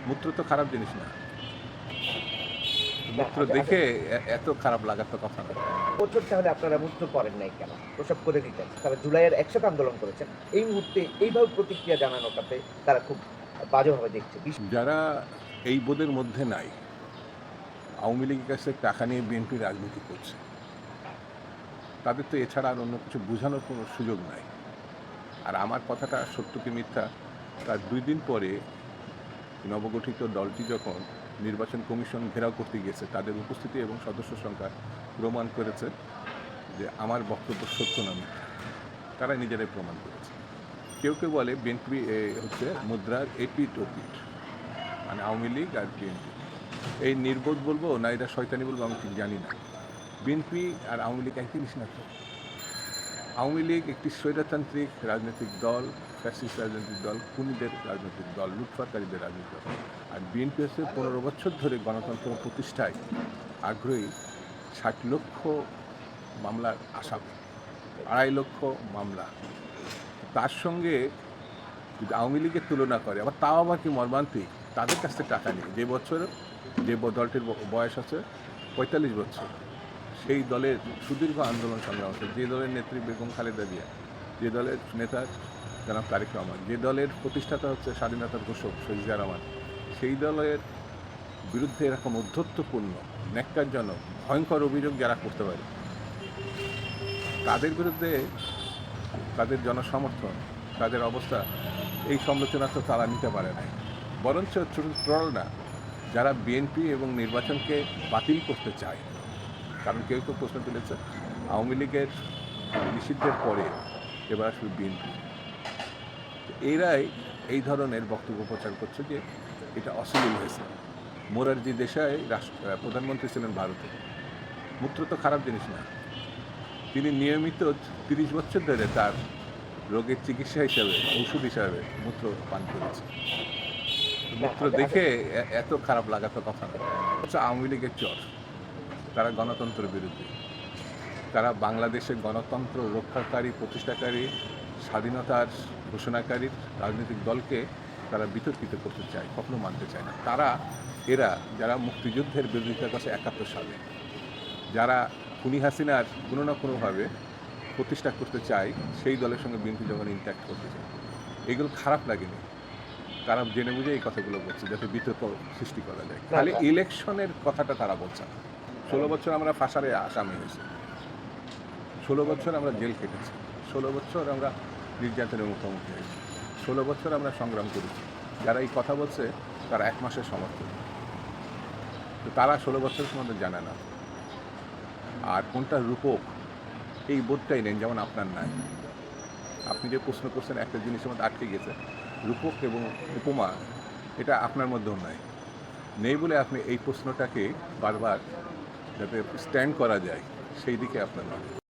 মূত্র তো খারাপ জিনিস না। মূত্র আচ্ছা, দেখে এত খারাপ লাগার তো কথা না। বছর তাহলে আপনারা মুক্ত করেন নাই কেন? প্রস্রাব করে দিতেন। তারা জুলাইয়ের ১০০ আন্দোলন করেছেন। এই মুহূর্তে এইভাবে প্রতিক্রিয়া জানানোটাতে তারা খুব বাজেভাবে দেখছে। যারা এই বোধের মধ্যে নাই, আওয়ামী লীগের কাছে টাকা নিয়ে বিএনপি রাজনীতি করছে, তাদের তো এছাড়া আর অন্য কিছু বোঝানোর কোনো সুযোগ নাই। আর আমার কথাটা সত্য কি মিথ্যা, তার ২ দিন পরে নবগঠিত দলটি যখন নির্বাচন কমিশন ঘেরাও করতে গিয়েছে, তাদের উপস্থিতি এবং সদস্য সংখ্যা প্রমাণ করেছে যে আমার বক্তব্য সত্য না মিথ্যা। তারা নিজেরাই প্রমাণ করেছে। কেউ কেউ বলে বিএনপি হচ্ছে মুদ্রার এপিঠ ওপিঠ, মানে আওয়ামী লীগ আর বিএনপি। এই নির্বোধ বলবো না এটা শয়তানি বলবো আমি ঠিক জানি না। বিএনপি আর আওয়ামী লীগ এক জিনিস না তো। আওয়ামী লীগ একটি স্বৈরতান্ত্রিক রাজনৈতিক দল, ফ্যাসিস্ট রাজনৈতিক দল, খুনিদের রাজনৈতিক দল, লুটপাটকারীদের রাজনৈতিক দল। আর বিএনপি হচ্ছে ১৫ বছর ধরে গণতন্ত্র প্রতিষ্ঠায় আগ্রহী ৬০ লক্ষ মামলার আসামি, ২.৫ লক্ষ মামলা। তার সঙ্গে যদি আওয়ামী লীগের তুলনা করে, আবার তাও আবার কি মর্মান্তিক, তাদের কাছ থেকে টাকা নিয়ে যে দলটির বয়স আছে ৪৫ বছর, সেই দলের সুদীর্ঘ আন্দোলন সংগ্রাম আছে, যে দলের নেত্রী বেগম খালেদা জিয়া, যে দলের নেতা জনাব তারেক রহমান, যে দলের প্রতিষ্ঠাতা হচ্ছে স্বাধীনতার ঘোষক শহীদ জিয়া রহমান, সেই দলের বিরুদ্ধে এরকম অধ্যত্বপূর্ণ, ন্যাক্কারজনক, ভয়ঙ্কর অভিযোগ যারা করতে পারে, তাদের বিরুদ্ধে তাদের জনসমর্থন, তাদের অবস্থা, এই সমালোচনা তো তারা নিতে পারে নাই। বরঞ্চ ছোট ট্রল না, যারা বিএনপি এবং নির্বাচনকে বাতিল করতে চায়, কারণ কেউ কেউ প্রশ্ন তুলেছে আওয়ামী লীগের নিষিদ্ধের পরে এবার আসলে বিএনপি, এরাই এই ধরনের বক্তব্য প্রচার করছে যে এটা অশ্লীল হয়েছে। মোরারজি দেশাই প্রধানমন্ত্রী ছিলেন ভারতে। মূত্র তো খারাপ জিনিস না। তিনি নিয়মিত ৩০ বছর ধরে তার রোগের চিকিৎসা হিসাবে, ওষুধ হিসাবে মূত্র পান করেছে। মূত্র দেখে এত খারাপ লাগা তো কথা না। হচ্ছে আওয়ামী লীগের চর, তারা গণতন্ত্রের বিরুদ্ধে, তারা বাংলাদেশের গণতন্ত্র রক্ষাকারী, প্রতিষ্ঠাকারী, স্বাধীনতার ঘোষণাকারী রাজনৈতিক দলকে তারা বিতর্কিত করতে চায়, কখনো মানতে চায় না। এরা যারা মুক্তিযুদ্ধের বিরোধিতা করছে ৭১ সালে, যারা খুনি হাসিনার কোনো না কোনোভাবে প্রতিষ্ঠা করতে চায়, সেই দলের সঙ্গে বিএনপি যখন ইন্ট্যাক্ট করতে চায়, এগুলো খারাপ লাগেনি। তারা জেনে বুঝে এই কথাগুলো বলছে যাতে বিতর্ক সৃষ্টি করা যায়। খালি ইলেকশনের কথাটা তারা বলছে না। ১৬ বছর আমরা ফাঁসারে আসামি হয়েছি, ১৬ বছর আমরা জেল কেটেছি, ১৬ বছর আমরা নির্যাতনের মুখোমুখি হয়েছি, ১৬ বছর আমরা সংগ্রাম করেছি। যারা এই কথা বলছে তারা ১ মাসের সমর্থক, তো তারা ১৬ বছর সম্বন্ধে জানে না। আর কোনটা রূপক এই বোধটাই নেই, যেমন আপনার নাই। আপনি যে প্রশ্ন করছেন একটা জিনিসের মধ্যে আটকে গেছে, রূপক এবং উপমা, এটা আপনার মধ্যেও নেই বলে আপনি এই প্রশ্নটাকে বারবার যাতে স্ট্যান্ড করা যায় সেই দিকে আপনার নয়।